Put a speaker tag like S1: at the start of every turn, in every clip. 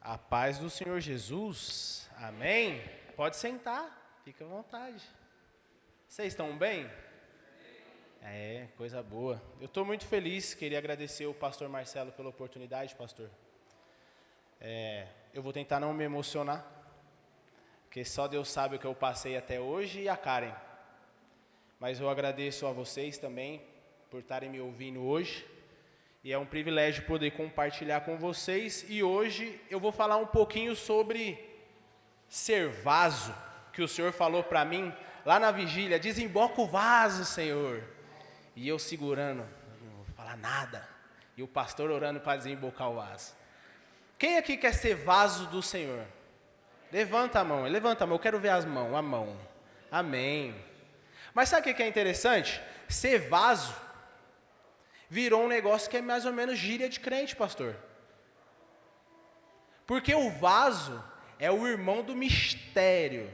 S1: A paz do Senhor Jesus, amém? Pode sentar, fica à vontade. Vocês estão bem? Coisa boa. Eu estou muito feliz, queria agradecer o pastor Marcelo pela oportunidade, pastor. Eu vou tentar não me emocionar, porque só Deus sabe o que eu passei até hoje e a Karen. Mas eu agradeço a vocês também por estarem me ouvindo hoje. E é um privilégio poder compartilhar com vocês. E hoje eu vou falar um pouquinho sobre ser vaso, que o Senhor falou para mim lá na vigília. Desemboca o vaso, Senhor. E eu segurando, não vou falar nada. E o pastor orando para desembocar o vaso. Quem aqui quer ser vaso do Senhor? Levanta a mão, eu quero ver a mão. Amém. Mas sabe o que é interessante? Ser vaso virou um negócio que é mais ou menos gíria de crente, pastor. Porque o vaso é o irmão do mistério.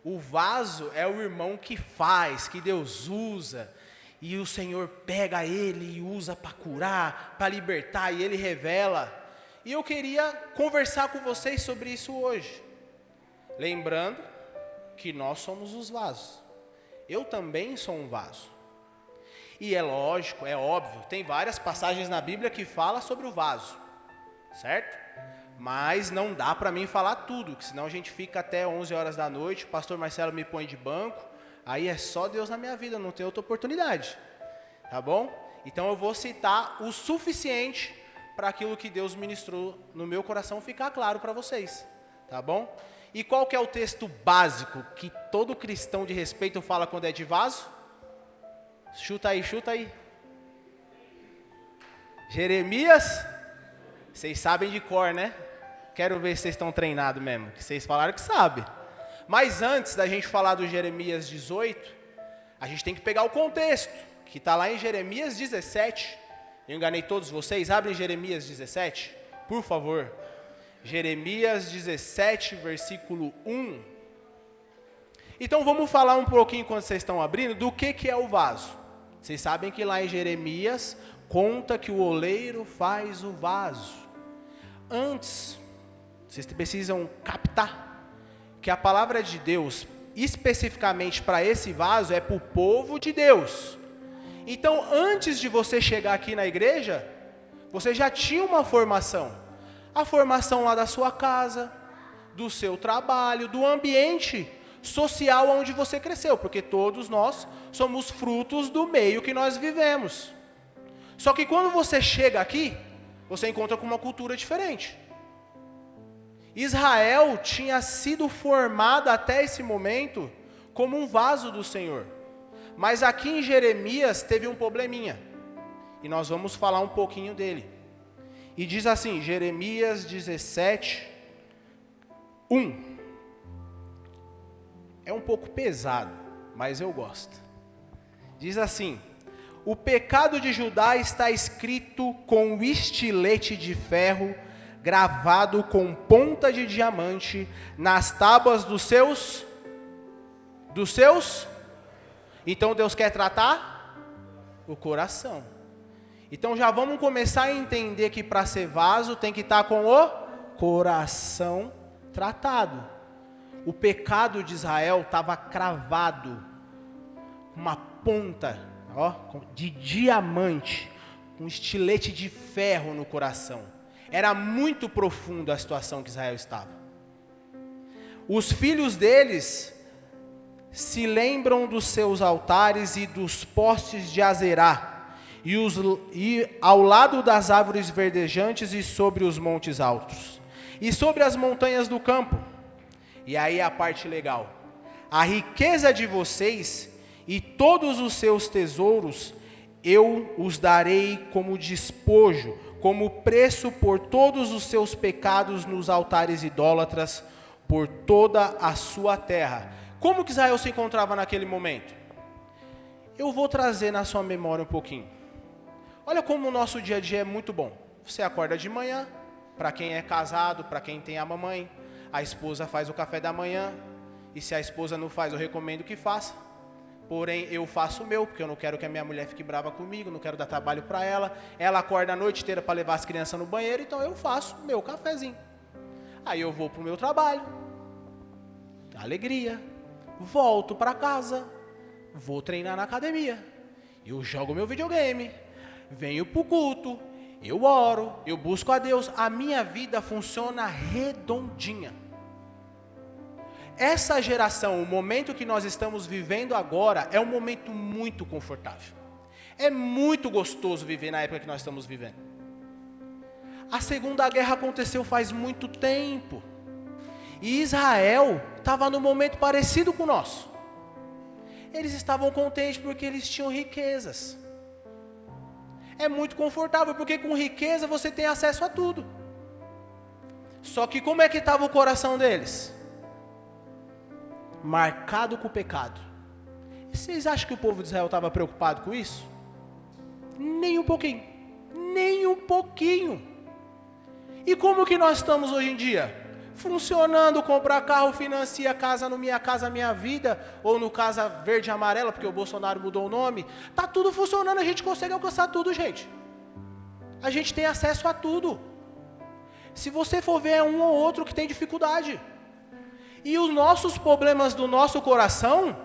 S1: O vaso é o irmão que faz, que Deus usa. E o Senhor pega ele e usa para curar, para libertar, e ele revela. E eu queria conversar com vocês sobre isso hoje. Lembrando que nós somos os vasos. Eu também sou um vaso. E é lógico, é óbvio, tem várias passagens na Bíblia que falam sobre o vaso, certo? Mas não dá para mim falar tudo, que senão a gente fica até 11 horas da noite, o pastor Marcelo me põe de banco, aí é só Deus na minha vida, não tem outra oportunidade, tá bom? Então eu vou citar o suficiente para aquilo que Deus ministrou no meu coração ficar claro para vocês, tá bom? E qual que é o texto básico que todo cristão de respeito fala quando é de vaso? Chuta aí. Jeremias? Vocês sabem de cor, né? Quero ver se vocês estão treinados mesmo, que vocês falaram que sabem. Mas antes da gente falar do Jeremias 18, a gente tem que pegar o contexto, que está lá em Jeremias 17. Eu enganei todos vocês? Abrem Jeremias 17, por favor. Jeremias 17, versículo 1. Então vamos falar um pouquinho, quando vocês estão abrindo, do que é o vaso. Vocês sabem que lá em Jeremias conta que o oleiro faz o vaso. Antes, vocês precisam captar que a palavra de Deus, especificamente para esse vaso, é para o povo de Deus. Então, antes de você chegar aqui na igreja, você já tinha uma formação. A formação lá da sua casa, do seu trabalho, do ambiente social onde você cresceu, porque todos nós somos frutos do meio que nós vivemos. Só que quando você chega aqui, você encontra com uma cultura diferente. Israel tinha sido formado até esse momento como um vaso do Senhor. Mas aqui em Jeremias teve um probleminha. E nós vamos falar um pouquinho dele. E diz assim, Jeremias 17, 1. É um pouco pesado, mas eu gosto. Diz assim: o pecado de Judá está escrito com estilete de ferro, gravado com ponta de diamante, nas tábuas dos seus? Então Deus quer tratar o coração. Então já vamos começar a entender que para ser vaso tem que estar com o coração tratado. O pecado de Israel estava cravado, uma ponta de diamante, um estilete de ferro no coração. Era muito profundo a situação que Israel estava. Os filhos deles se lembram dos seus altares e dos postes de Azerá, e ao lado das árvores verdejantes e sobre os montes altos, e sobre as montanhas do campo. E aí a parte legal. A riqueza de vocês e todos os seus tesouros, eu os darei como despojo, como preço por todos os seus pecados nos altares idólatras, por toda a sua terra. Como que Israel se encontrava naquele momento? Eu vou trazer na sua memória um pouquinho. Olha como o nosso dia a dia é muito bom. Você acorda de manhã, para quem é casado, para quem tem a mamãe, a esposa faz o café da manhã, e se a esposa não faz, eu recomendo que faça. Porém, eu faço o meu, porque eu não quero que a minha mulher fique brava comigo, não quero dar trabalho para ela. Ela acorda a noite inteira para levar as crianças no banheiro, então eu faço o meu cafezinho. Aí eu vou para o meu trabalho, alegria, volto para casa, vou treinar na academia, eu jogo meu videogame, venho para o culto, eu oro, eu busco a Deus, a minha vida funciona redondinha. Essa geração, o momento que nós estamos vivendo agora, é um momento muito confortável. É muito gostoso viver na época que nós estamos vivendo. A Segunda Guerra aconteceu faz muito tempo. E Israel estava num momento parecido com o nosso. Eles estavam contentes porque eles tinham riquezas. É muito confortável, porque com riqueza você tem acesso a tudo. Só que como é que estava o coração deles? Marcado com o pecado. E vocês acham que o povo de Israel estava preocupado com isso? Nem um pouquinho. Nem um pouquinho. E como que nós estamos hoje em dia? Funcionando, comprar carro, financia casa no Minha Casa Minha Vida, ou no Casa Verde e Amarela, porque o Bolsonaro mudou o nome. Tá tudo funcionando, a gente consegue alcançar tudo, gente. A gente tem acesso a tudo. Se você for ver, é um ou outro que tem dificuldade. E os nossos problemas do nosso coração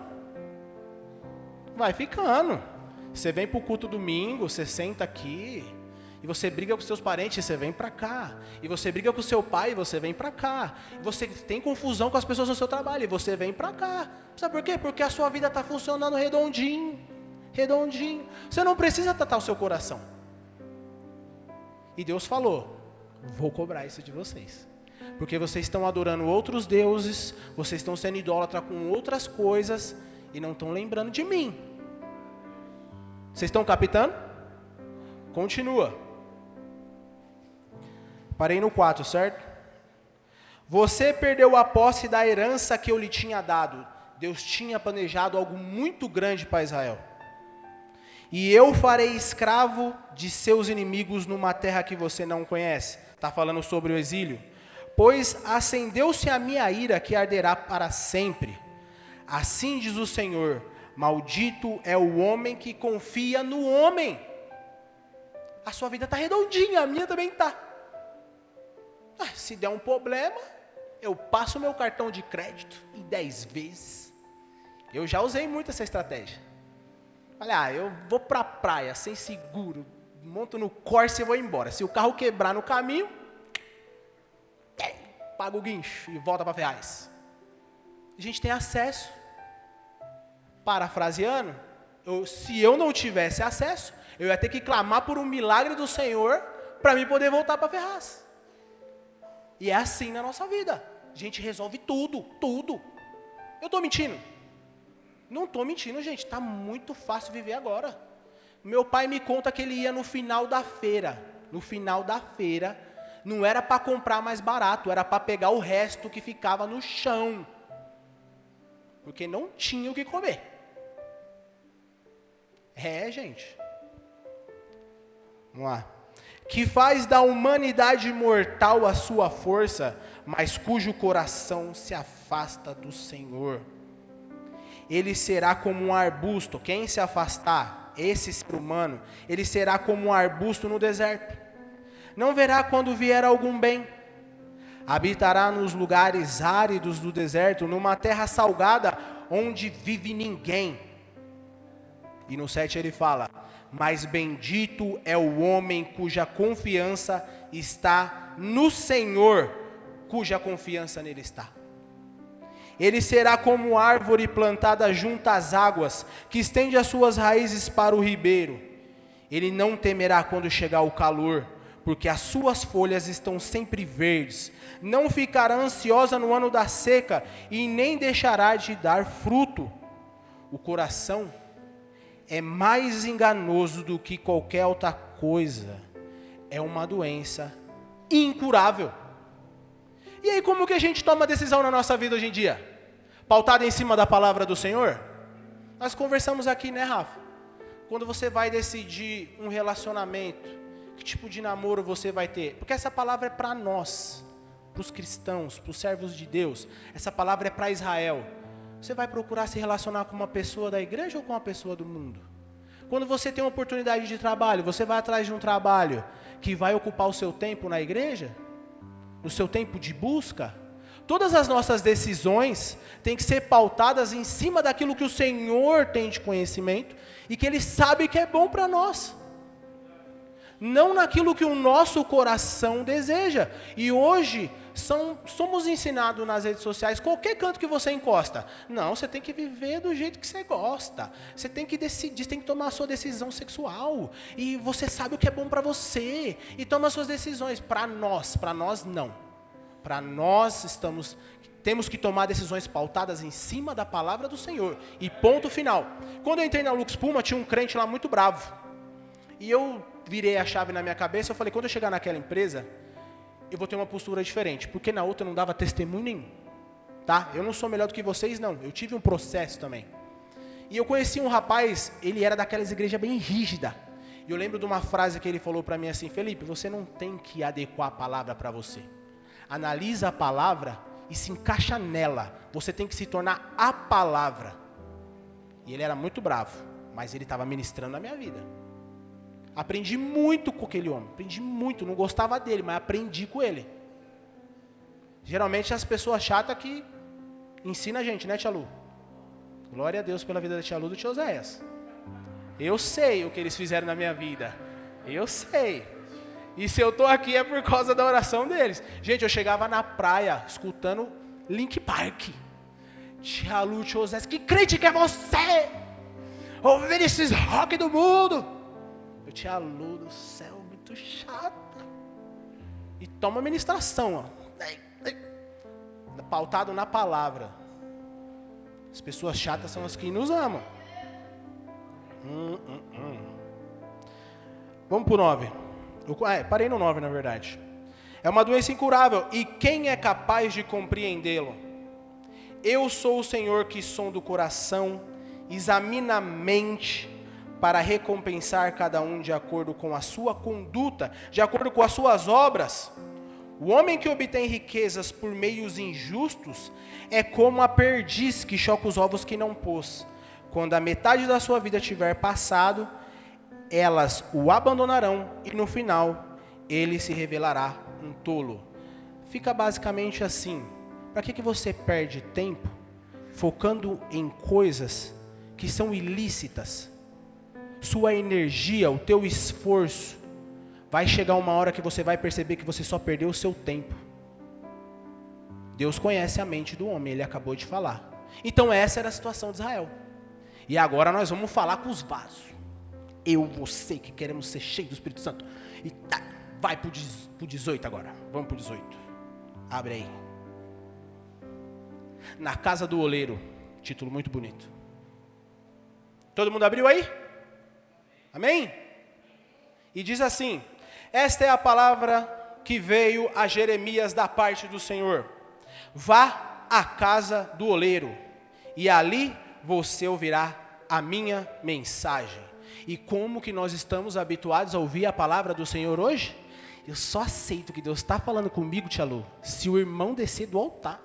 S1: vai ficando. Você vem para o culto domingo, você senta aqui, e você briga com seus parentes, você vem para cá. E você briga com seu pai, e você vem para cá. E você tem confusão com as pessoas no seu trabalho, e você vem para cá. Sabe por quê? Porque a sua vida está funcionando redondinho. Redondinho. Você não precisa tratar o seu coração. E Deus falou, vou cobrar isso de vocês. Porque vocês estão adorando outros deuses, vocês estão sendo idólatra com outras coisas, e não estão lembrando de mim. Vocês estão captando? Continua. Parei no 4, certo? Você perdeu a posse da herança que eu lhe tinha dado. Deus tinha planejado algo muito grande para Israel. E eu farei escravo de seus inimigos numa terra que você não conhece. Está falando sobre o exílio. Pois acendeu-se a minha ira que arderá para sempre. Assim diz o Senhor, maldito é o homem que confia no homem. A sua vida está redondinha, a minha também está. Se der um problema, eu passo meu cartão de crédito em 10 vezes. Eu já usei muito essa estratégia. Olha, eu vou para a praia sem seguro, monto no Corsa e vou embora. Se o carro quebrar no caminho, paga o guincho e volta para Ferraz. A gente tem acesso. Parafraseando, se eu não tivesse acesso, eu ia ter que clamar por um milagre do Senhor para mim poder voltar para Ferraz. E é assim na nossa vida. A gente resolve tudo, tudo. Eu estou mentindo? Não estou mentindo, gente. Está muito fácil viver agora. Meu pai me conta que ele ia no final da feira. No final da feira, não era para comprar mais barato, era para pegar o resto que ficava no chão. Porque não tinha o que comer. Gente. Vamos lá. Que faz da humanidade mortal a sua força, mas cujo coração se afasta do Senhor. Ele será como um arbusto. Quem se afastar, esse ser humano, ele será como um arbusto no deserto. Não verá quando vier algum bem. Habitará nos lugares áridos do deserto, numa terra salgada, onde vive ninguém. E no 7 ele fala, mas bendito é o homem cuja confiança está no Senhor, cuja confiança nele está. Ele será como árvore plantada junto às águas, que estende as suas raízes para o ribeiro. Ele não temerá quando chegar o calor, porque as suas folhas estão sempre verdes. Não ficará ansiosa no ano da seca, e nem deixará de dar fruto. O coração é mais enganoso do que qualquer outra coisa. É uma doença incurável. E aí, como que a gente toma decisão na nossa vida hoje em dia? Pautada em cima da palavra do Senhor? Nós conversamos aqui, né, Rafa? Quando você vai decidir um relacionamento, que tipo de namoro você vai ter? Porque essa palavra é para nós, para os cristãos, para os servos de Deus. Essa palavra é para Israel. Você vai procurar se relacionar com uma pessoa da igreja ou com uma pessoa do mundo? Quando você tem uma oportunidade de trabalho, você vai atrás de um trabalho que vai ocupar o seu tempo na igreja? no seu tempo de busca? Todas as nossas decisões têm que ser pautadas em cima daquilo que o Senhor tem de conhecimento e que Ele sabe que é bom para nós. Não naquilo que o nosso coração deseja. E hoje somos ensinados nas redes sociais, qualquer canto que você encosta. Não, você tem que viver do jeito que você gosta. Você tem que decidir, tem que tomar a sua decisão sexual. E você sabe o que é bom para você. E toma as suas decisões. Para nós não. Para nós temos que tomar decisões pautadas em cima da palavra do Senhor. E ponto final. Quando eu entrei na Lux Puma, tinha um crente lá muito bravo. E eu virei a chave na minha cabeça, eu falei, quando eu chegar naquela empresa, eu vou ter uma postura diferente, porque na outra eu não dava testemunho nenhum, tá? Eu não sou melhor do que vocês, não. Eu tive um processo também. E eu conheci um rapaz, ele era daquelas igrejas bem rígida. E eu lembro de uma frase que ele falou para mim assim, Felipe, você não tem que adequar a palavra para você. Analisa a palavra e se encaixa nela. Você tem que se tornar a palavra. E ele era muito bravo, mas ele estava ministrando na minha vida. Aprendi muito com aquele homem, aprendi muito, não gostava dele, mas aprendi com ele. Geralmente as pessoas chatas que ensinam a gente, né, tia Lu? Glória a Deus pela vida da tia Lu e do tio Oséias. Eu sei o que eles fizeram na minha vida, eu sei. E se eu estou aqui é por causa da oração deles. Gente, eu chegava na praia, escutando Linkin Park. Tia Lu, tio Oséias, que crente que é você? Ouvir esses rock do mundo. Eu tinha Lu do céu, muito chata. E toma ministração, ó. Pautado na palavra. As pessoas chatas são as que nos amam. Vamos pro 9. Parei no 9, na verdade. É uma doença incurável. E quem é capaz de compreendê-lo? Eu sou o Senhor que sonda o coração, examina a mente, para recompensar cada um de acordo com a sua conduta, de acordo com as suas obras. O homem que obtém riquezas por meios injustos é como a perdiz que choca os ovos que não pôs. Quando a metade da sua vida tiver passado, elas o abandonarão e no final ele se revelará um tolo. Fica basicamente assim. Para que você perde tempo focando em coisas que são ilícitas? Sua energia, o teu esforço, vai chegar uma hora que você vai perceber que você só perdeu o seu tempo. Deus conhece a mente do homem, ele acabou de falar. Então essa era a situação de Israel. E agora nós vamos falar com os vasos. Eu, você que queremos ser cheios do Espírito Santo. E tá, vai pro 18 agora. Vamos pro 18. Abre aí. Na casa do oleiro. Título muito bonito. Todo mundo abriu aí? Amém? E diz assim, esta é a palavra que veio a Jeremias da parte do Senhor. Vá à casa do oleiro, e ali você ouvirá a minha mensagem. E como que nós estamos habituados a ouvir a palavra do Senhor hoje? Eu só aceito que Deus está falando comigo, tia Lu, se o irmão descer do altar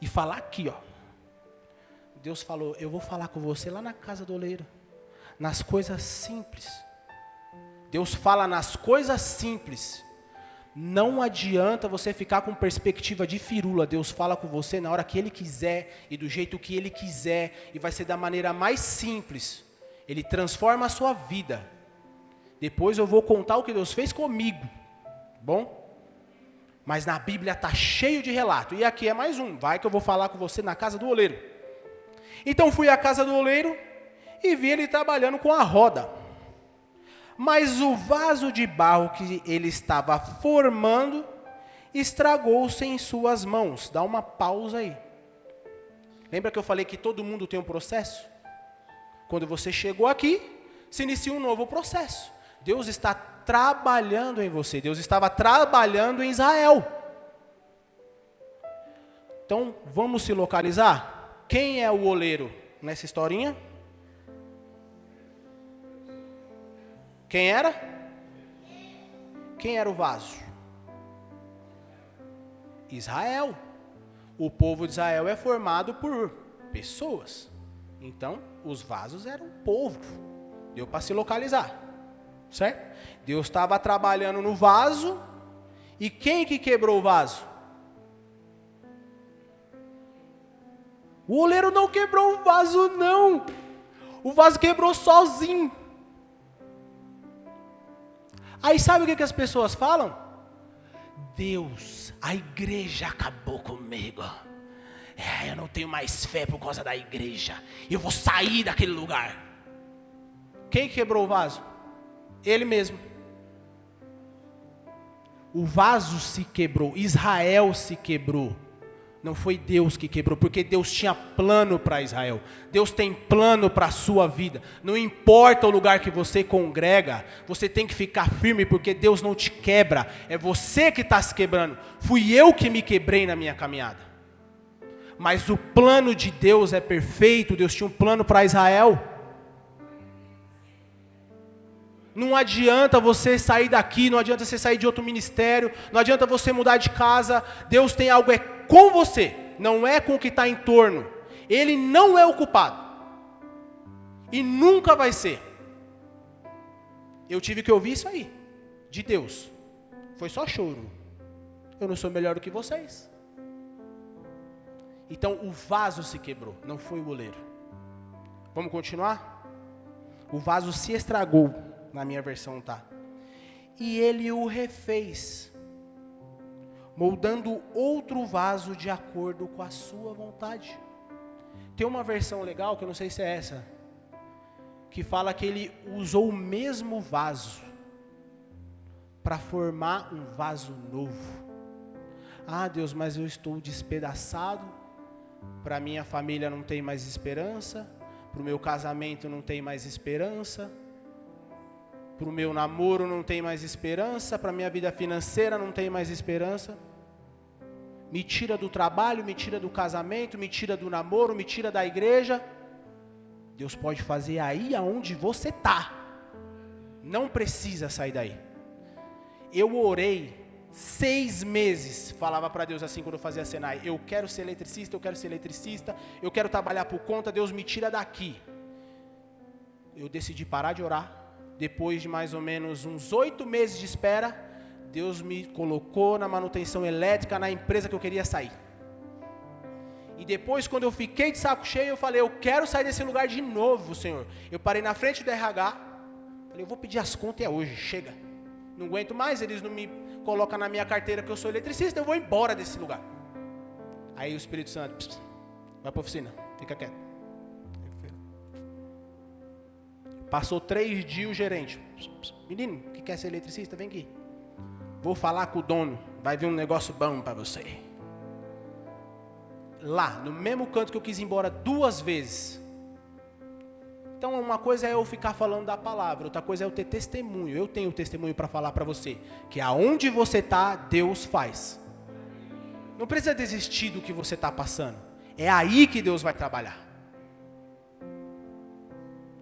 S1: e falar aqui, ó. Deus falou, eu vou falar com você lá na casa do oleiro. Nas coisas simples. Deus fala nas coisas simples. Não adianta você ficar com perspectiva de firula. Deus fala com você na hora que Ele quiser e do jeito que Ele quiser. E vai ser da maneira mais simples. Ele transforma a sua vida. Depois eu vou contar o que Deus fez comigo. Bom? Mas na Bíblia está cheio de relato. E aqui é mais um. Vai que eu vou falar com você na casa do oleiro. Então fui à casa do oleiro e vi ele trabalhando com a roda. Mas o vaso de barro que ele estava formando estragou-se em suas mãos. Dá uma pausa aí. Lembra que eu falei que todo mundo tem um processo? Quando você chegou aqui, se inicia um novo processo. Deus está trabalhando em você. Deus estava trabalhando em Israel. Então, vamos se localizar? Quem é o oleiro nessa historinha? Quem era? Quem era o vaso? Israel. O povo de Israel é formado por pessoas. Então, os vasos eram povo. Deu para se localizar. Certo? Deus estava trabalhando no vaso E quem que quebrou o vaso? O oleiro não quebrou o vaso, não. O vaso quebrou sozinho. Aí sabe o que as pessoas falam? Deus, a igreja acabou comigo. Eu não tenho mais fé por causa da igreja. Eu vou sair daquele lugar. Quem quebrou o vaso? Ele mesmo. O vaso se quebrou, Israel se quebrou. Não foi Deus que quebrou, porque Deus tinha plano para Israel. Deus tem plano para a sua vida. Não importa o lugar que você congrega, você tem que ficar firme, porque Deus não te quebra. É você que está se quebrando. Fui eu que me quebrei na minha caminhada. Mas o plano de Deus é perfeito. Deus tinha um plano para Israel. Não adianta você sair daqui, não adianta você sair de outro ministério, não adianta você mudar de casa. Deus tem algo com você, não é com o que está em torno. Ele não é o culpado. E nunca vai ser. Eu tive que ouvir isso aí, de Deus. Foi só choro. Eu não sou melhor do que vocês. Então o vaso se quebrou, não foi o oleiro. Vamos continuar? O vaso se estragou. Na minha versão tá. E ele o refez, moldando outro vaso de acordo com a sua vontade. Tem uma versão legal, que eu não sei se é essa, que fala que ele usou o mesmo vaso para formar um vaso novo. Ah, Deus, mas eu estou despedaçado, para minha família não tem mais esperança, para o meu casamento não tem mais esperança, para o meu namoro não tem mais esperança, para a minha vida financeira não tem mais esperança. Me tira do trabalho, me tira do casamento, me tira do namoro, me tira da igreja. Deus pode fazer aí aonde você está. Não precisa sair daí. Eu orei 6 meses, falava para Deus assim quando eu fazia Senai: eu quero ser eletricista, eu quero ser eletricista, eu quero trabalhar por conta, Deus me tira daqui. Eu decidi parar de orar. Depois de mais ou menos uns 8 meses de espera, Deus me colocou na manutenção elétrica na empresa que eu queria sair. E depois, quando eu fiquei de saco cheio, eu falei: eu quero sair desse lugar de novo, Senhor. Eu parei na frente do RH, falei: eu vou pedir as contas hoje, chega. Não aguento mais, eles não me colocam na minha carteira que eu sou eletricista, eu vou embora desse lugar. Aí o Espírito Santo: vai para a oficina, fica quieto. Passou 3 dias o gerente: menino, que quer ser eletricista, vem aqui. Vou falar com o dono, vai vir um negócio bom para você. Lá, no mesmo canto que eu quis ir embora 2 vezes. Então uma coisa é eu ficar falando da palavra, outra coisa é eu ter testemunho. Eu tenho testemunho para falar para você, que aonde você está, Deus faz. Não precisa desistir do que você está passando. É aí que Deus vai trabalhar.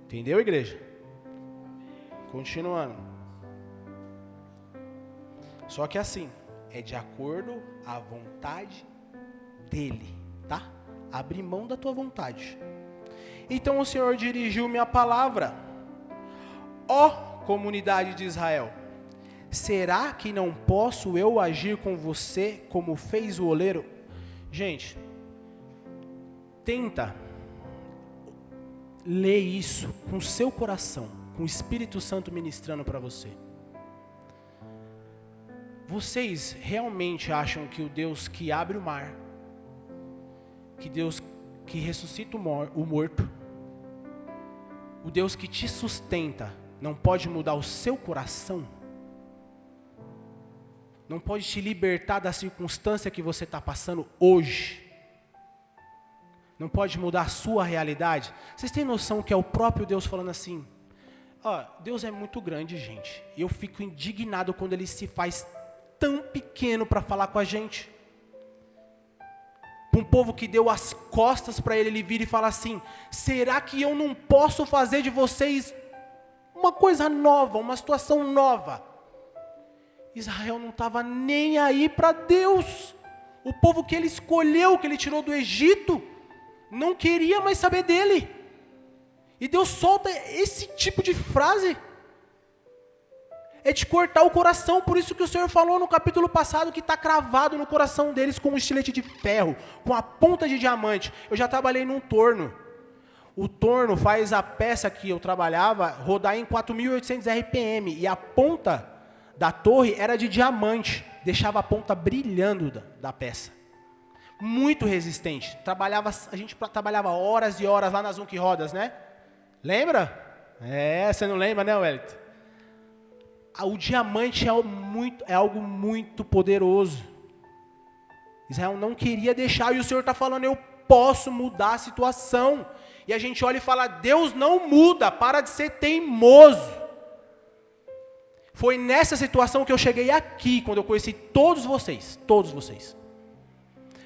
S1: Entendeu, igreja? Continuando. Só que assim, é de acordo à vontade dele, tá? Abre mão da tua vontade. Então o Senhor dirigiu-me a palavra: ó comunidade de Israel, será que não posso eu agir com você como fez o oleiro? Gente, tenta ler isso com o seu coração, com o Espírito Santo ministrando para você. Vocês realmente acham que o Deus que abre o mar, que Deus que ressuscita o morto, o Deus que te sustenta, não pode mudar o seu coração? Não pode te libertar da circunstância que você está passando hoje? Não pode mudar a sua realidade? Vocês têm noção que é o próprio Deus falando assim? Deus é muito grande, gente. E eu fico indignado quando Ele se faz tão pequeno para falar com a gente. Um povo que deu as costas para Ele, Ele vira e fala assim: será que eu não posso fazer de vocês uma coisa nova, uma situação nova? Israel não estava nem aí para Deus. O povo que Ele escolheu, que Ele tirou do Egito, não queria mais saber dele. E Deus solta esse tipo de frase. É de cortar o coração, por isso que o Senhor falou no capítulo passado que está cravado no coração deles com um estilete de ferro, com a ponta de diamante. Eu já trabalhei num torno. O torno faz a peça que eu trabalhava rodar em 4.800 RPM, e a ponta da torre era de diamante, deixava a ponta brilhando da peça. Muito resistente. A gente trabalhava horas e horas lá nas Zunk Rodas, né? Lembra? Você não lembra, né, Wellington? O diamante é algo muito poderoso. Israel não queria deixar, e o Senhor está falando, eu posso mudar a situação. E a gente olha e fala, Deus não muda, para de ser teimoso. Foi nessa situação que eu cheguei aqui, quando eu conheci todos vocês.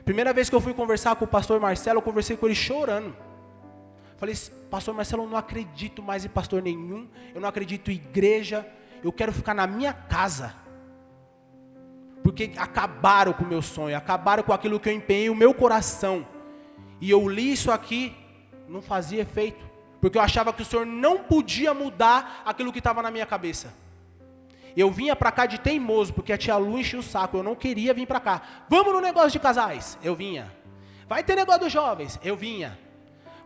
S1: Primeira vez que eu fui conversar com o pastor Marcelo, eu conversei com ele chorando. Falei, pastor Marcelo, eu não acredito mais em pastor nenhum, eu não acredito em igreja, eu quero ficar na minha casa. Porque acabaram com o meu sonho, acabaram com aquilo que eu empenhei o meu coração. E eu li isso aqui, não fazia efeito. Porque eu achava que o Senhor não podia mudar aquilo que estava na minha cabeça. Eu vinha para cá de teimoso, porque a tia Lu enchia o saco, eu não queria vir para cá. Vamos no negócio de casais? Eu vinha. Vai ter negócio dos jovens? Eu vinha.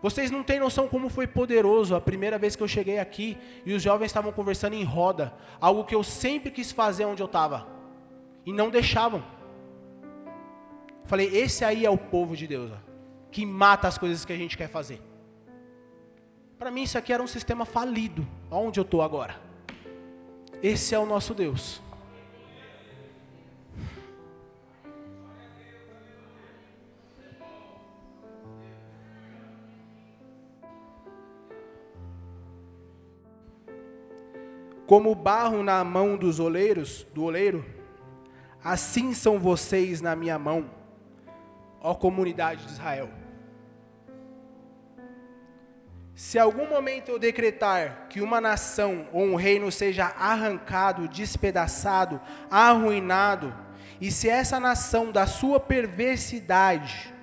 S1: Vocês não têm noção como foi poderoso a primeira vez que eu cheguei aqui e os jovens estavam conversando em roda, algo que eu sempre quis fazer onde eu estava, e não deixavam. Falei, esse aí é o povo de Deus, que mata as coisas que a gente quer fazer. Para mim isso aqui era um sistema falido, onde eu estou agora. Esse é o nosso Deus. Como barro na mão do oleiro, assim são vocês na minha mão, ó comunidade de Israel. Se algum momento eu decretar que uma nação ou um reino seja arrancado, despedaçado, arruinado, e se essa nação da sua perversidade,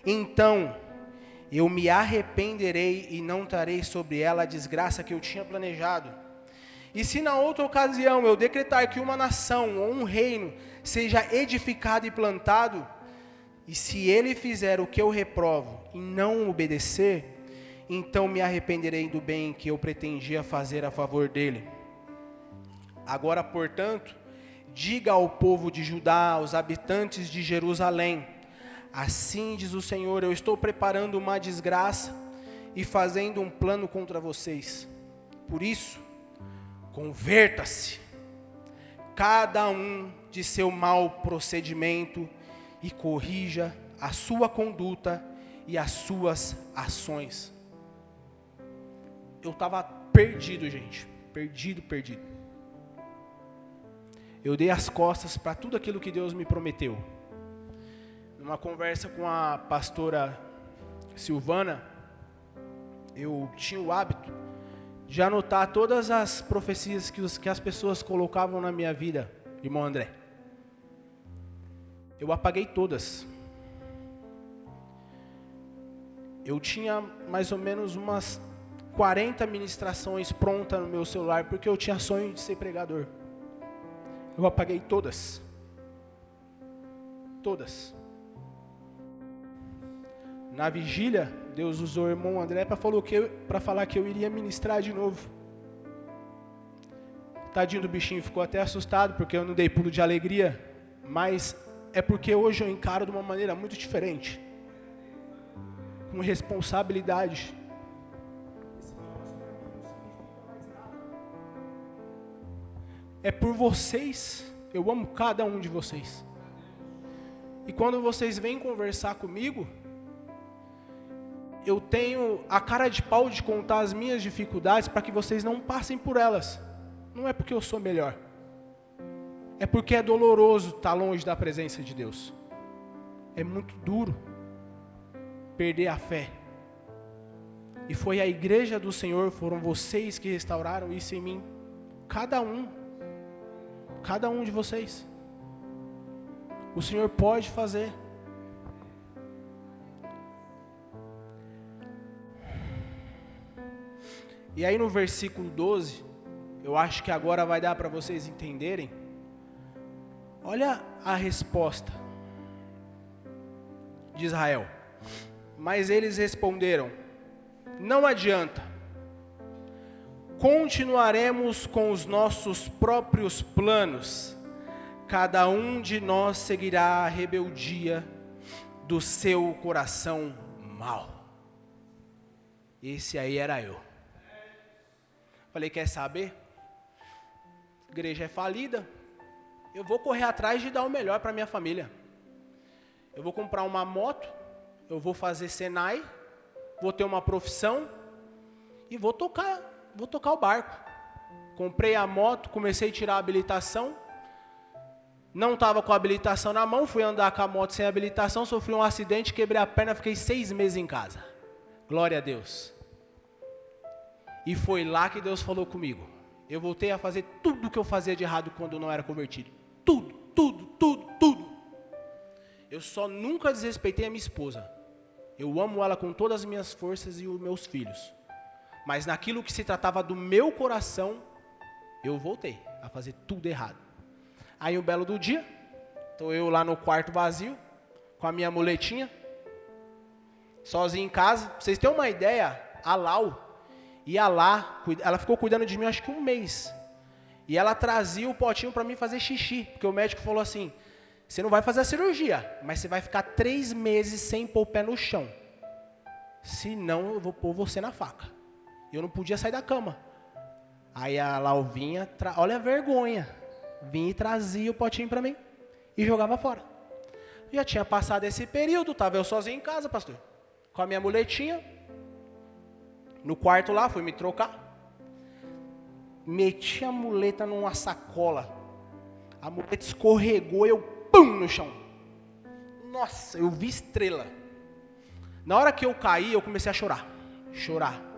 S1: então eu me arrependerei e não trarei sobre ela a desgraça que eu tinha planejado. E se na outra ocasião eu decretar que uma nação ou um reino seja edificado e plantado, e se ele fizer o que eu reprovo e não obedecer, então me arrependerei do bem que eu pretendia fazer a favor dele. Agora, portanto, diga ao povo de Judá, aos habitantes de Jerusalém, assim diz o Senhor, eu estou preparando uma desgraça e fazendo um plano contra vocês. Por isso, converta-se, cada um de seu mau procedimento, e corrija a sua conduta e as suas ações. Eu estava perdido, gente, perdido. Eu dei as costas para tudo aquilo que Deus me prometeu. Numa conversa com a pastora Silvana, eu tinha o hábito de anotar todas as profecias que as pessoas colocavam na minha vida, irmão André. Eu apaguei todas. Eu tinha mais ou menos umas 40 ministrações prontas no meu celular, porque eu tinha sonho de ser pregador. Eu apaguei todas. Na vigília, Deus usou o irmão André para falar que eu iria ministrar de novo. Tadinho do bichinho, ficou até assustado, porque eu não dei pulo de alegria, mas é porque hoje eu encaro de uma maneira muito diferente, com responsabilidade. É por vocês, eu amo cada um de vocês. E quando vocês vêm conversar comigo, eu tenho a cara de pau de contar as minhas dificuldades para que vocês não passem por elas. Não é porque eu sou melhor. É porque é doloroso estar longe da presença de Deus. É muito duro perder a fé. E foi a igreja do Senhor, foram vocês que restauraram isso em mim. Cada um de vocês. O Senhor pode fazer. E aí no versículo 12, Eu acho que agora vai dar para vocês entenderem. Olha a resposta de Israel. Mas eles responderam: não adianta. Continuaremos com os nossos próprios planos. Cada um de nós seguirá a rebeldia do seu coração mau. Esse aí era eu. Falei, quer saber? A igreja é falida. Eu vou correr atrás de dar o melhor para minha família. Eu vou comprar uma moto, eu vou fazer Senai, vou ter uma profissão e vou tocar o barco. Comprei a moto, comecei a tirar a habilitação. Não estava com a habilitação na mão, fui andar com a moto sem habilitação, sofri um acidente, quebrei a perna, fiquei 6 meses em casa. Glória a Deus. E foi lá que Deus falou comigo. Eu voltei a fazer tudo o que eu fazia de errado quando eu não era convertido. Tudo. Eu só nunca desrespeitei a minha esposa. Eu amo ela com todas as minhas forças e os meus filhos. Mas naquilo que se tratava do meu coração, eu voltei a fazer tudo errado. Aí um belo do dia, estou eu lá no quarto vazio, com a minha muletinha, sozinho em casa. Pra vocês terem uma ideia, a Lau ia lá, ela ficou cuidando de mim acho que 1 mês. E ela trazia o potinho para mim fazer xixi, porque o médico falou assim, você não vai fazer a cirurgia, mas você vai ficar 3 meses sem pôr o pé no chão. Senão eu vou pôr você na faca. Eu não podia sair da cama. Aí a Lau vinha, olha a vergonha, vinha e trazia o potinho para mim e jogava fora. Já tinha passado esse período, estava eu sozinho em casa, pastor, com a minha muletinha. No quarto lá, fui me trocar. Meti a muleta numa sacola. A muleta escorregou e eu, pum, no chão. Nossa, eu vi estrela. Na hora que eu caí, eu comecei a chorar. Chorar.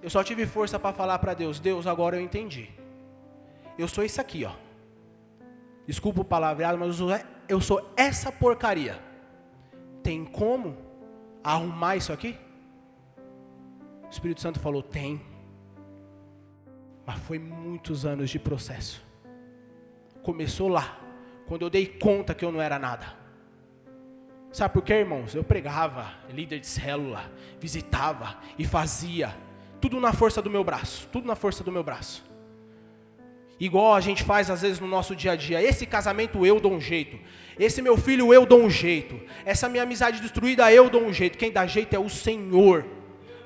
S1: Eu só tive força para falar para Deus, Deus, agora eu entendi. Eu sou isso aqui, ó. Desculpa o palavreado, mas eu sou essa porcaria. Tem como arrumar isso aqui? O Espírito Santo falou, tem. Mas foi muitos anos de processo. Começou lá, quando eu dei conta que eu não era nada. Sabe por quê, irmãos? Eu pregava, líder de célula, visitava e fazia. Tudo na força do meu braço. Igual a gente faz às vezes no nosso dia a dia. Esse casamento eu dou um jeito. Esse meu filho eu dou um jeito. Essa minha amizade destruída eu dou um jeito. Quem dá jeito é o Senhor,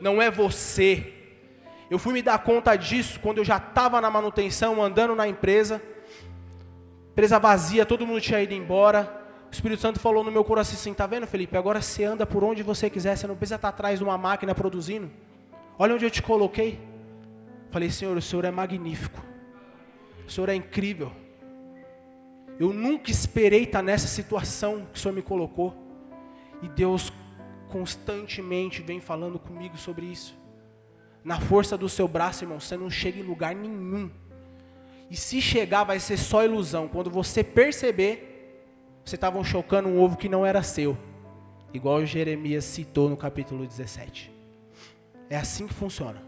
S1: não é você. Eu fui me dar conta disso quando eu já estava na manutenção, andando na empresa vazia, todo mundo tinha ido embora. O Espírito Santo falou no meu coração assim, tá vendo, Felipe? Agora você anda por onde você quiser, você não precisa estar atrás de uma máquina produzindo. Olha onde eu te coloquei. Falei, Senhor, o Senhor é magnífico. O Senhor é incrível. Eu nunca esperei estar nessa situação que o Senhor me colocou. E Deus constantemente vem falando comigo sobre isso. Na força do seu braço, irmão, você não chega em lugar nenhum. E se chegar, vai ser só ilusão. Quando você perceber, você estava chocando um ovo que não era seu. Igual o Jeremias citou no capítulo 17. É assim que funciona.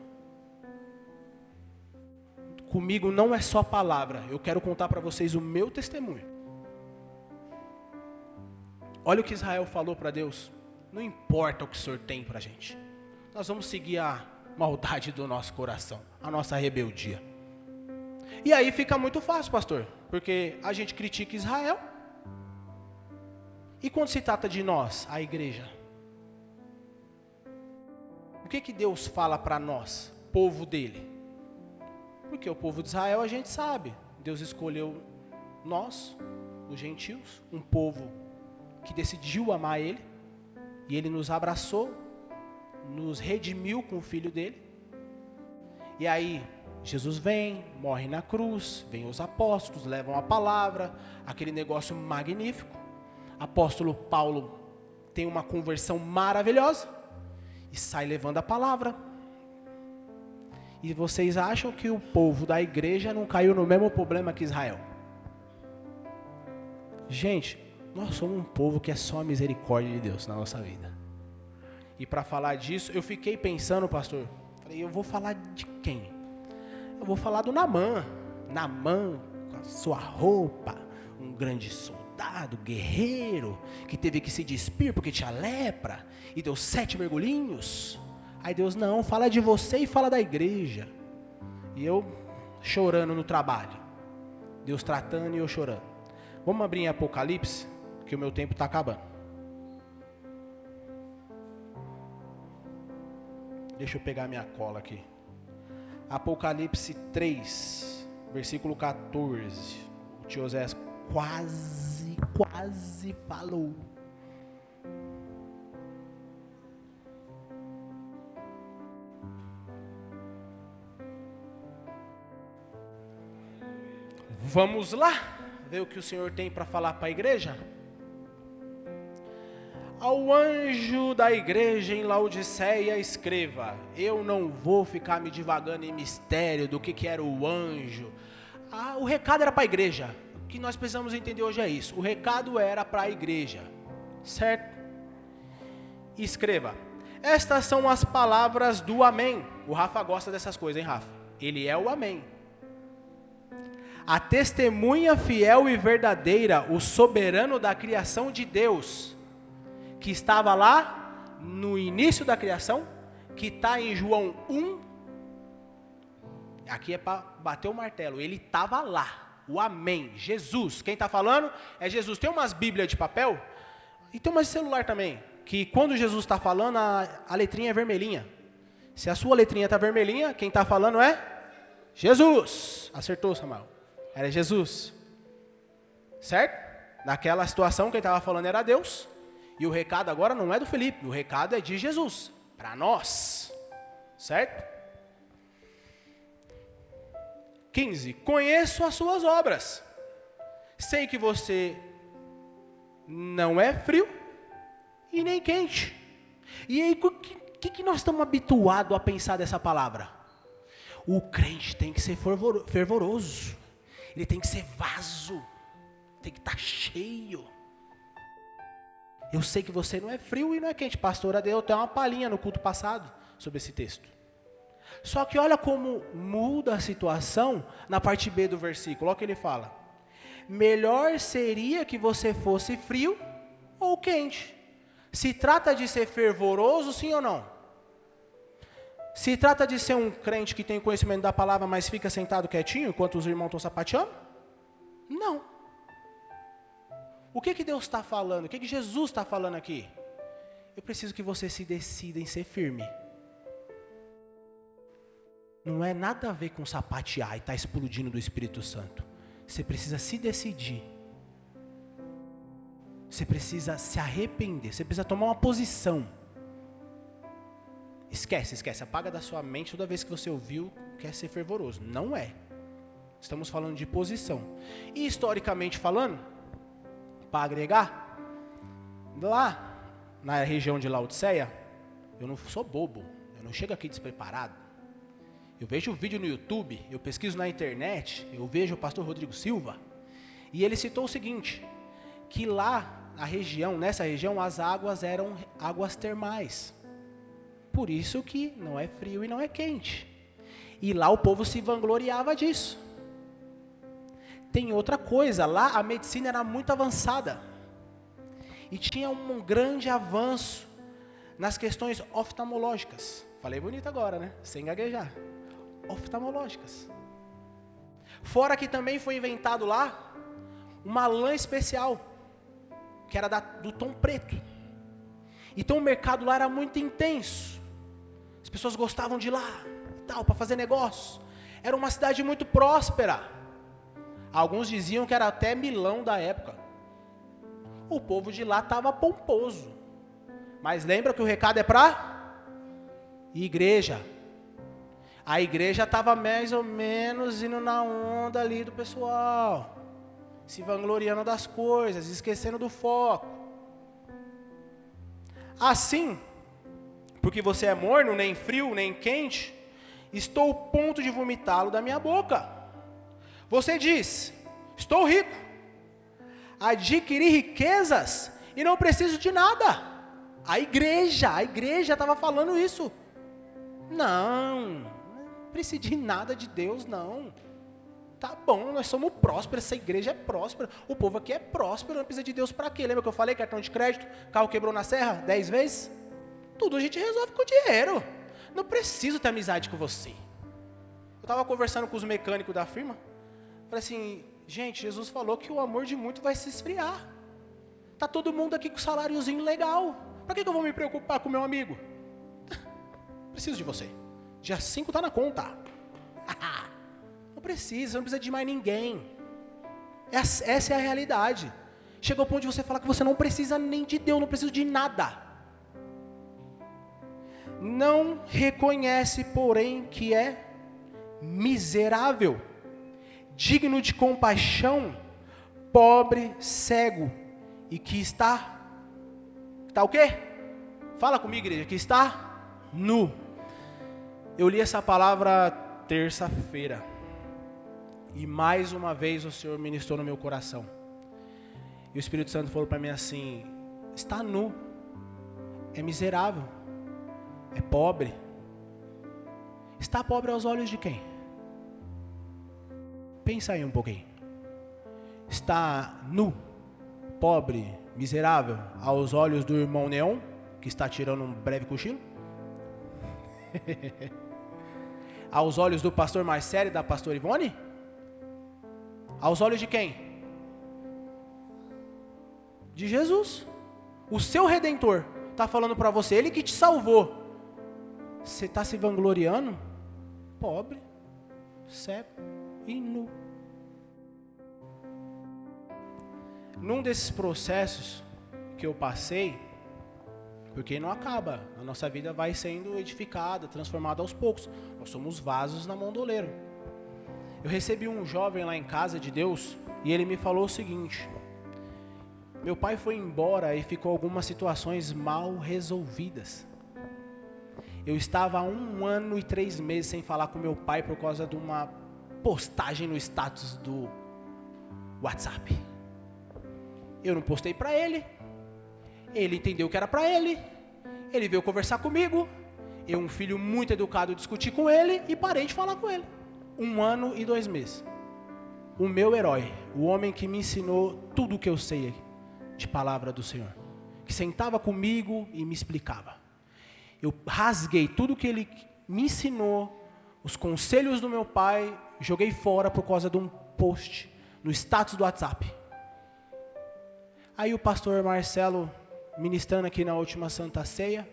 S1: Comigo não é só palavra, eu quero contar para vocês o meu testemunho. Olha o que Israel falou para Deus, não importa o que o Senhor tem para a gente, nós vamos seguir a maldade do nosso coração, a nossa rebeldia. E aí fica muito fácil, pastor, porque a gente critica Israel, e quando se trata de nós, a igreja, o que Deus fala para nós, povo dele? Porque o povo de Israel a gente sabe, Deus escolheu nós, os gentios, um povo que decidiu amar Ele, e Ele nos abraçou, nos redimiu com o Filho dEle, e aí Jesus vem, morre na cruz, vem os apóstolos, levam a palavra, aquele negócio magnífico, apóstolo Paulo tem uma conversão maravilhosa, e sai levando a palavra. E vocês acham que o povo da igreja não caiu no mesmo problema que Israel? Gente, nós somos um povo que é só a misericórdia de Deus na nossa vida. E para falar disso, eu fiquei pensando, pastor, Falei, eu vou falar de quem? Eu vou falar do Naamã. Naamã, com a sua roupa, um grande soldado, guerreiro, que teve que se despir porque tinha lepra, e deu 7 mergulhinhos. Aí Deus, não, fala de você e fala da igreja. E eu chorando no trabalho. Deus tratando e eu chorando. Vamos abrir em Apocalipse, que o meu tempo está acabando. Deixa eu pegar minha cola aqui. Apocalipse 3, versículo 14. O tio Zé quase falou. Vamos lá ver o que o Senhor tem para falar para a igreja? Ao anjo da igreja em Laodiceia escreva: eu não vou ficar me divagando em mistério do que era o anjo. O recado era para a igreja. O que nós precisamos entender hoje é isso. O recado era para a igreja, certo? Escreva: estas são as palavras do Amém. O Rafa gosta dessas coisas, hein, Rafa? Ele é o Amém. A testemunha fiel e verdadeira, o soberano da criação de Deus, que estava lá no início da criação, que está em João 1, aqui é para bater o martelo, ele estava lá, o Amém, Jesus, quem está falando é Jesus. Tem umas bíblias de papel, e tem umas de celular também, que quando Jesus está falando, a letrinha é vermelhinha. Se a sua letrinha está vermelhinha, quem está falando é Jesus. Acertou, Samuel. Era Jesus, certo? Naquela situação quem estava falando era Deus, e o recado agora não é do Felipe, o recado é de Jesus, para nós, certo? 15, conheço as suas obras, sei que você não é frio e nem quente. E aí, o que nós estamos habituados a pensar dessa palavra? O crente tem que ser fervoroso. Ele tem que ser vaso, tem que estar cheio. Eu sei que você não é frio e não é quente. Pastora deu até uma palhinha no culto passado sobre esse texto. Só que olha como muda a situação na parte B do versículo. Olha o que ele fala. Melhor seria que você fosse frio ou quente. Se trata de ser fervoroso, sim ou não? Se trata de ser um crente que tem conhecimento da palavra, mas fica sentado quietinho enquanto os irmãos estão sapateando? Não. O que Deus está falando? O que Jesus está falando aqui? Eu preciso que você se decida em ser firme. Não é nada a ver com sapatear e estar explodindo do Espírito Santo. Você precisa se decidir. Você precisa se arrepender. Você precisa tomar uma posição. Esquece, apaga da sua mente toda vez que você ouviu quer ser fervoroso. Não é. Estamos falando de posição. E historicamente falando, para agregar, lá na região de Laodiceia, eu não sou bobo, eu não chego aqui despreparado. Eu vejo o vídeo no YouTube, eu pesquiso na internet, eu vejo o pastor Rodrigo Silva, e ele citou o seguinte, que lá na região, nessa região, as águas eram águas termais. Por isso que não é frio e não é quente. E lá o povo se vangloriava disso. Tem outra coisa, lá a medicina era muito avançada. E tinha um grande avanço nas questões oftalmológicas. Falei bonito agora, né? Sem gaguejar. Oftalmológicas. Fora que também foi inventado lá uma lã especial, que era do tom preto. Então o mercado lá era muito intenso. As pessoas gostavam de ir lá, tal, para fazer negócio. Era uma cidade muito próspera. Alguns diziam que era até Milão da época. O povo de lá estava pomposo. Mas lembra que o recado é para igreja. A igreja estava mais ou menos indo na onda ali do pessoal, se vangloriando das coisas, esquecendo do foco. Assim, porque você é morno, nem frio, nem quente, estou ao ponto de vomitá-lo da minha boca. Você diz, estou rico, adquiri riquezas e não preciso de nada. A igreja estava falando isso. Não precisa de nada de Deus, não. Tá bom, nós somos prósperos, essa igreja é próspera, o povo aqui é próspero, não precisa de Deus para quê? Lembra que eu falei, cartão de crédito, carro quebrou na serra 10 vezes? Tudo a gente resolve com dinheiro. Não preciso ter amizade com você. Eu estava conversando com os mecânicos da firma, falei assim, gente, Jesus falou que o amor de muito vai se esfriar. Tá todo mundo aqui com saláriozinho legal. Para que eu vou me preocupar com o meu amigo? Preciso de você. Dia 5 tá na conta. Não precisa de mais ninguém. Essa é a realidade. Chega ao ponto de você falar que você não precisa nem de Deus, não precisa de nada. Não reconhece, porém, que é miserável, digno de compaixão, pobre, cego, e que está o quê? Fala comigo, igreja, que está nu. Eu li essa palavra terça-feira, e mais uma vez o Senhor ministrou no meu coração, e o Espírito Santo falou para mim assim, está nu, é miserável, é pobre. Está pobre aos olhos de quem? Pensa aí um pouquinho. Está nu, pobre, miserável aos olhos do irmão Neon, que está tirando um breve cochilo? Aos olhos do pastor Marcelo e da pastora Ivone? Aos olhos de quem? De Jesus. O seu Redentor está falando para você, Ele que te salvou. Você está se vangloriando? Pobre, cego e nu. Num desses processos que eu passei, porque não acaba, a nossa vida vai sendo edificada, transformada aos poucos. Nós somos vasos na mão do oleiro. Eu recebi um jovem lá em casa de Deus e ele me falou o seguinte: meu pai foi embora e ficou algumas situações mal resolvidas. Eu estava há 1 ano e 3 meses sem falar com meu pai por causa de uma postagem no status do WhatsApp. Eu não postei para ele, ele entendeu que era para ele veio conversar comigo, eu, um filho muito educado, discuti com ele e parei de falar com ele. 1 ano e 2 meses. O meu herói, o homem que me ensinou tudo o que eu sei de palavra do Senhor, que sentava comigo e me explicava. Eu rasguei tudo que ele me ensinou, os conselhos do meu pai, joguei fora por causa de um post no status do WhatsApp. Aí o pastor Marcelo, ministrando aqui na última Santa Ceia,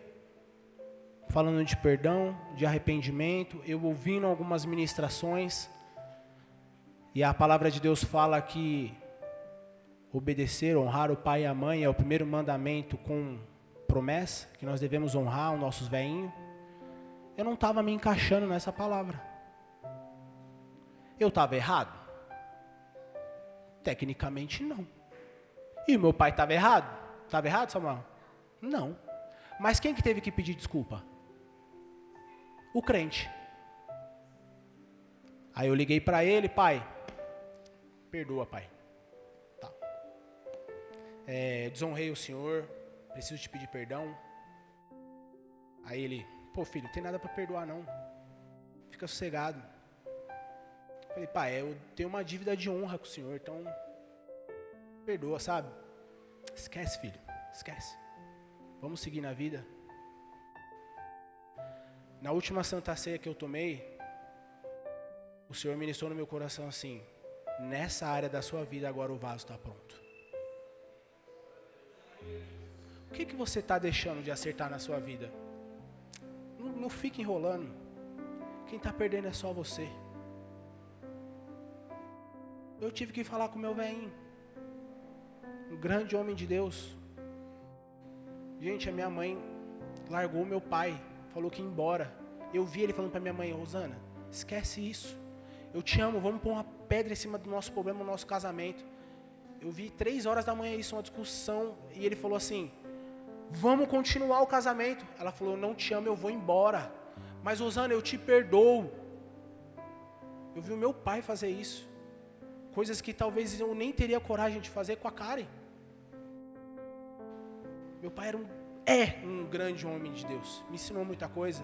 S1: falando de perdão, de arrependimento, eu ouvindo algumas ministrações, e a palavra de Deus fala que obedecer, honrar o pai e a mãe é o primeiro mandamento com promessa, que nós devemos honrar os nossos velhinhos. Eu não estava me encaixando nessa palavra. Eu estava errado? Tecnicamente não. E o meu pai estava errado? Estava errado, Samuel? Não. Mas quem que teve que pedir desculpa? O crente. Aí eu liguei para ele, pai, perdoa, pai. Tá. Desonrei o senhor, preciso te pedir perdão. Aí ele, pô filho, não tem nada para perdoar não, fica sossegado. Falei, pai, eu tenho uma dívida de honra com o senhor, então perdoa, sabe? Esquece, filho, esquece. Vamos seguir na vida. Na última Santa Ceia que eu tomei, o Senhor ministrou no meu coração assim: nessa área da sua vida agora o vaso está pronto. O que você está deixando de acertar na sua vida? Não fique enrolando. Quem está perdendo é só você. Eu tive que falar com meu velhinho, um grande homem de Deus. Gente, a minha mãe largou meu pai, falou que ia embora. Eu vi ele falando para minha mãe: Rosana, esquece isso. Eu te amo, vamos pôr uma pedra em cima do nosso problema, no nosso casamento. Eu vi 3 horas da manhã isso, uma discussão, e ele falou assim: vamos continuar o casamento. Ela falou: eu não te amo, eu vou embora. Mas Rosana, eu te perdoo. Eu vi o meu pai fazer isso. Coisas que talvez eu nem teria coragem de fazer com a Karen. Meu pai é um grande homem de Deus. Me ensinou muita coisa.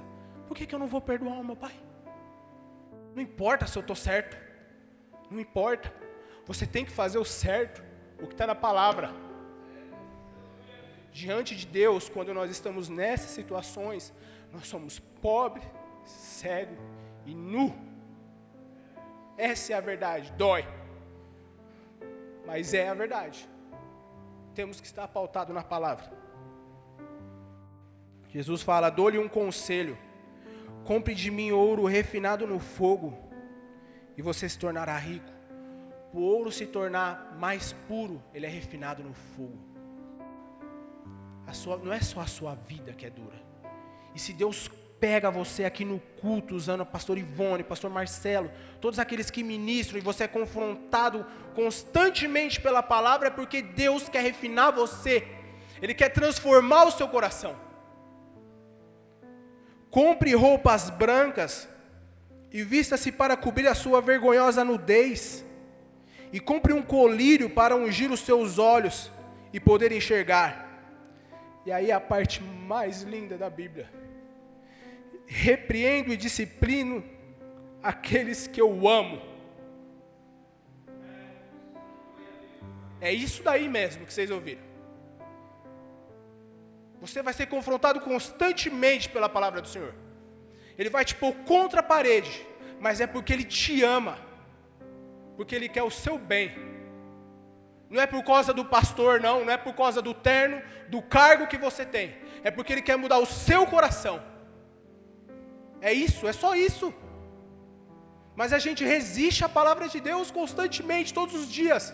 S1: Por que eu não vou perdoar o meu pai? Não importa se eu estou certo. Não importa. Você tem que fazer o certo, o que está na palavra. Diante de Deus, quando nós estamos nessas situações, nós somos pobres, cegos e nu. Essa é a verdade. Dói. Mas é a verdade. Temos que estar pautado na palavra. Jesus fala: dou-lhe um conselho. Compre de mim ouro refinado no fogo, e você se tornará rico. O ouro se tornar mais puro, ele é refinado no fogo. Não é só a sua vida que é dura. E se Deus pega você aqui no culto, usando o pastor Ivone, pastor Marcelo, todos aqueles que ministram, e você é confrontado constantemente pela palavra, é porque Deus quer refinar você. Ele quer transformar o seu coração. Compre roupas brancas e vista-se para cobrir a sua vergonhosa nudez. E compre um colírio para ungir os seus olhos e poder enxergar. E aí a parte mais linda da Bíblia. Repreendo e disciplino aqueles que eu amo. É isso daí mesmo que vocês ouviram. Você vai ser confrontado constantemente pela palavra do Senhor. Ele vai te pôr contra a parede, mas é porque Ele te ama. Porque Ele quer o seu bem. Não é por causa do pastor, não é por causa do terno, do cargo que você tem. É porque Ele quer mudar o seu coração. É isso, é só isso. Mas a gente resiste à palavra de Deus constantemente, todos os dias.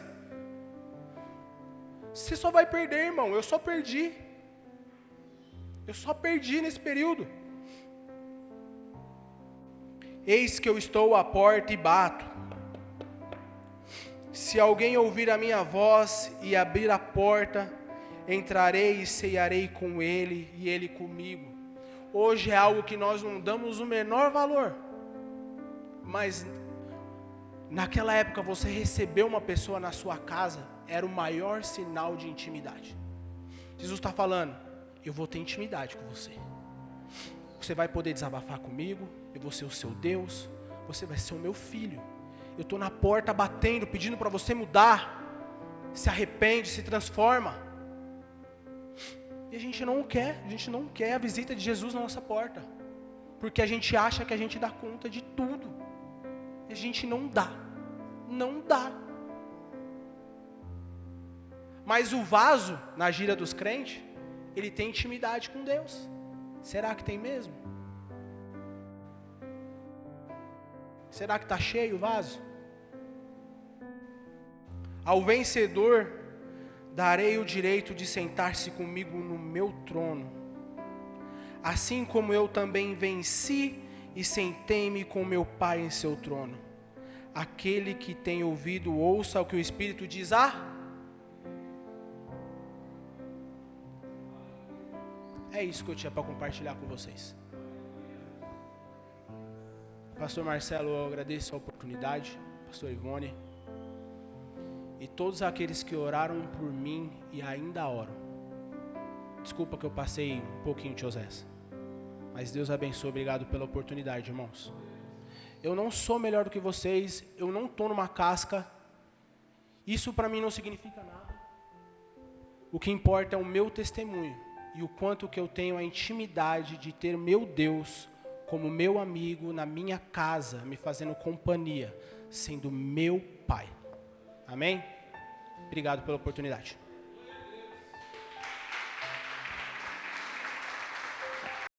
S1: Você só vai perder, irmão. Eu só perdi. Eu só perdi nesse período. Eis que eu estou à porta e bato. Se alguém ouvir a minha voz e abrir a porta, entrarei e ceiarei com ele e ele comigo. Hoje é algo que nós não damos o menor valor. Mas naquela época você receber uma pessoa na sua casa era o maior sinal de intimidade. Jesus está falando: eu vou ter intimidade com você. Você vai poder desabafar comigo, eu vou ser o seu Deus, você vai ser o meu filho. Eu estou na porta batendo, pedindo para você mudar. Se arrepende, se transforma. E a gente não quer a visita de Jesus na nossa porta. Porque a gente acha que a gente dá conta de tudo. E a gente não dá. Não dá. Mas o vaso, na gíria dos crentes, ele tem intimidade com Deus. Será que tem mesmo? Será que está cheio o vaso? Ao vencedor darei o direito de sentar-se comigo no meu trono, assim como eu também venci e sentei-me com meu Pai em seu trono. Aquele que tem ouvido, ouça o que o Espírito diz É isso que eu tinha para compartilhar com vocês. Pastor Marcelo, eu agradeço a oportunidade. Pastor Ivone. E todos aqueles que oraram por mim e ainda oram. Desculpa que eu passei um pouquinho, tio Zé. Mas Deus abençoe, obrigado pela oportunidade, irmãos. Eu não sou melhor do que vocês, eu não estou numa casca. Isso para mim não significa nada. O que importa é o meu testemunho. E o quanto que eu tenho a intimidade de ter meu Deus como meu amigo na minha casa, me fazendo companhia, sendo meu Pai. Amém? Obrigado pela oportunidade.